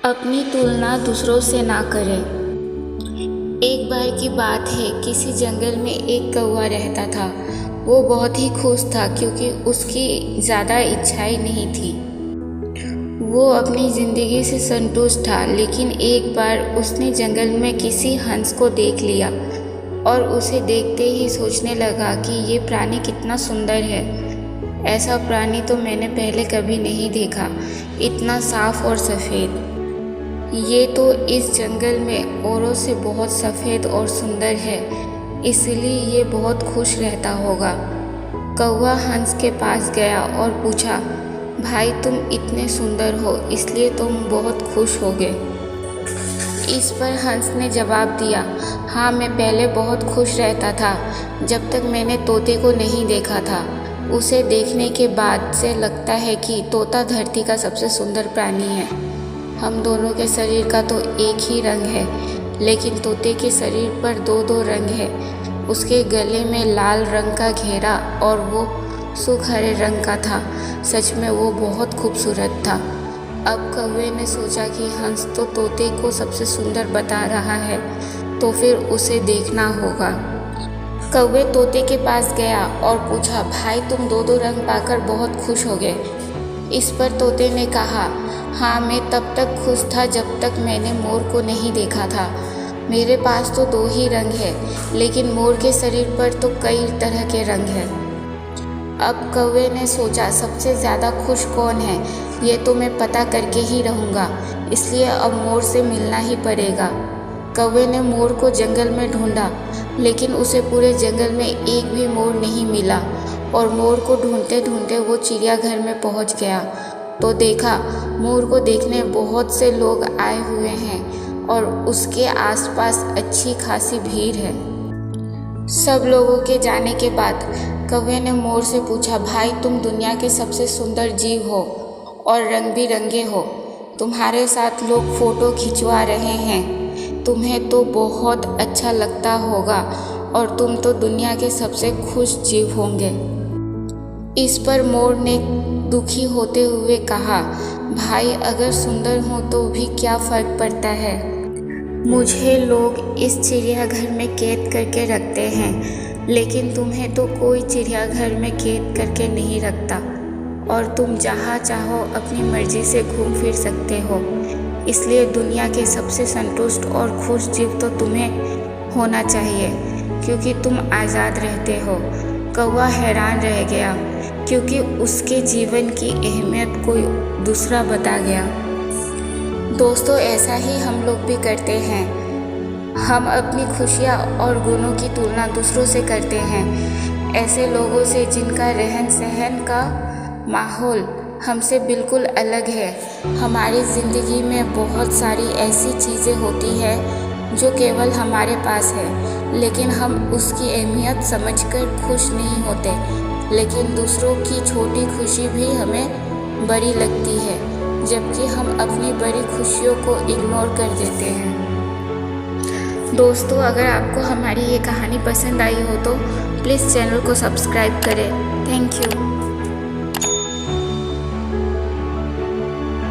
अपनी तुलना दूसरों से ना करें। एक बार की बात है, किसी जंगल में एक कौवा रहता था। वो बहुत ही खुश था क्योंकि उसकी ज़्यादा इच्छाएं नहीं थी। वो अपनी ज़िंदगी से संतुष्ट था, लेकिन एक बार उसने जंगल में किसी हंस को देख लिया और उसे देखते ही सोचने लगा कि ये प्राणी कितना सुंदर है। ऐसा प्राणी तो मैंने पहले कभी नहीं देखा, इतना साफ और सफ़ेद। ये तो इस जंगल में औरों से बहुत सफ़ेद और सुंदर है, इसलिए ये बहुत खुश रहता होगा। कौवा हंस के पास गया और पूछा, भाई तुम इतने सुंदर हो इसलिए तुम बहुत खुश होगे। इस पर हंस ने जवाब दिया, हाँ मैं पहले बहुत खुश रहता था जब तक मैंने तोते को नहीं देखा था। उसे देखने के बाद से लगता है कि तोता धरती का सबसे सुंदर प्राणी है। हम दोनों के शरीर का तो एक ही रंग है, लेकिन तोते के शरीर पर दो दो रंग है। उसके गले में लाल रंग का घेरा और वो सूख हरे रंग का था। सच में वो बहुत खूबसूरत था। अब कौवे ने सोचा कि हंस तो तोते को सबसे सुंदर बता रहा है, तो फिर उसे देखना होगा। कौवे तोते के पास गया और पूछा, भाई तुम दो दो रंग पाकर बहुत खुश हो गए। इस पर तोते ने कहा, हाँ मैं तब तक खुश था जब तक मैंने मोर को नहीं देखा था। मेरे पास तो दो ही रंग है, लेकिन मोर के शरीर पर तो कई तरह के रंग हैं। अब कौवे ने सोचा, सबसे ज़्यादा खुश कौन है ये तो मैं पता करके ही रहूँगा, इसलिए अब मोर से मिलना ही पड़ेगा। कौवे ने मोर को जंगल में ढूंढा, लेकिन उसे पूरे जंगल में एक भी मोर नहीं मिला और मोर को ढूंढते ढूंढते वो चिड़ियाघर में पहुंच गया तो देखा मोर को देखने बहुत से लोग आए हुए हैं और उसके आसपास अच्छी खासी भीड़ है। सब लोगों के जाने के बाद कौवे ने मोर से पूछा, भाई तुम दुनिया के सबसे सुंदर जीव हो और रंग बिरंगे हो। तुम्हारे साथ लोग फ़ोटो खिंचवा रहे हैं, तुम्हें तो बहुत अच्छा लगता होगा और तुम तो दुनिया के सबसे खुश जीव होंगे। इस पर मोर ने दुखी होते हुए कहा, भाई अगर सुंदर हो तो भी क्या फ़र्क पड़ता है। मुझे लोग इस चिड़ियाघर में कैद करके रखते हैं, लेकिन तुम्हें तो कोई चिड़ियाघर में कैद करके नहीं रखता और तुम जहाँ चाहो अपनी मर्ज़ी से घूम फिर सकते हो। इसलिए दुनिया के सबसे संतुष्ट और खुश जीव तो तुम्हें होना चाहिए, क्योंकि तुम आज़ाद रहते हो। कौवा हैरान रह गया क्योंकि उसके जीवन की अहमियत कोई दूसरा बता गया। दोस्तों, ऐसा ही हम लोग भी करते हैं। हम अपनी खुशियाँ और गुणों की तुलना दूसरों से करते हैं, ऐसे लोगों से जिनका रहन सहन का माहौल हमसे बिल्कुल अलग है। हमारी ज़िंदगी में बहुत सारी ऐसी चीज़ें होती हैं जो केवल हमारे पास है, लेकिन हम उसकी अहमियत समझकर खुश नहीं होते। लेकिन दूसरों की छोटी खुशी भी हमें बड़ी लगती है, जबकि हम अपनी बड़ी खुशियों को इग्नोर कर देते हैं। दोस्तों, अगर आपको हमारी ये कहानी पसंद आई हो तो प्लीज़ चैनल को सब्सक्राइब करें। Thank you.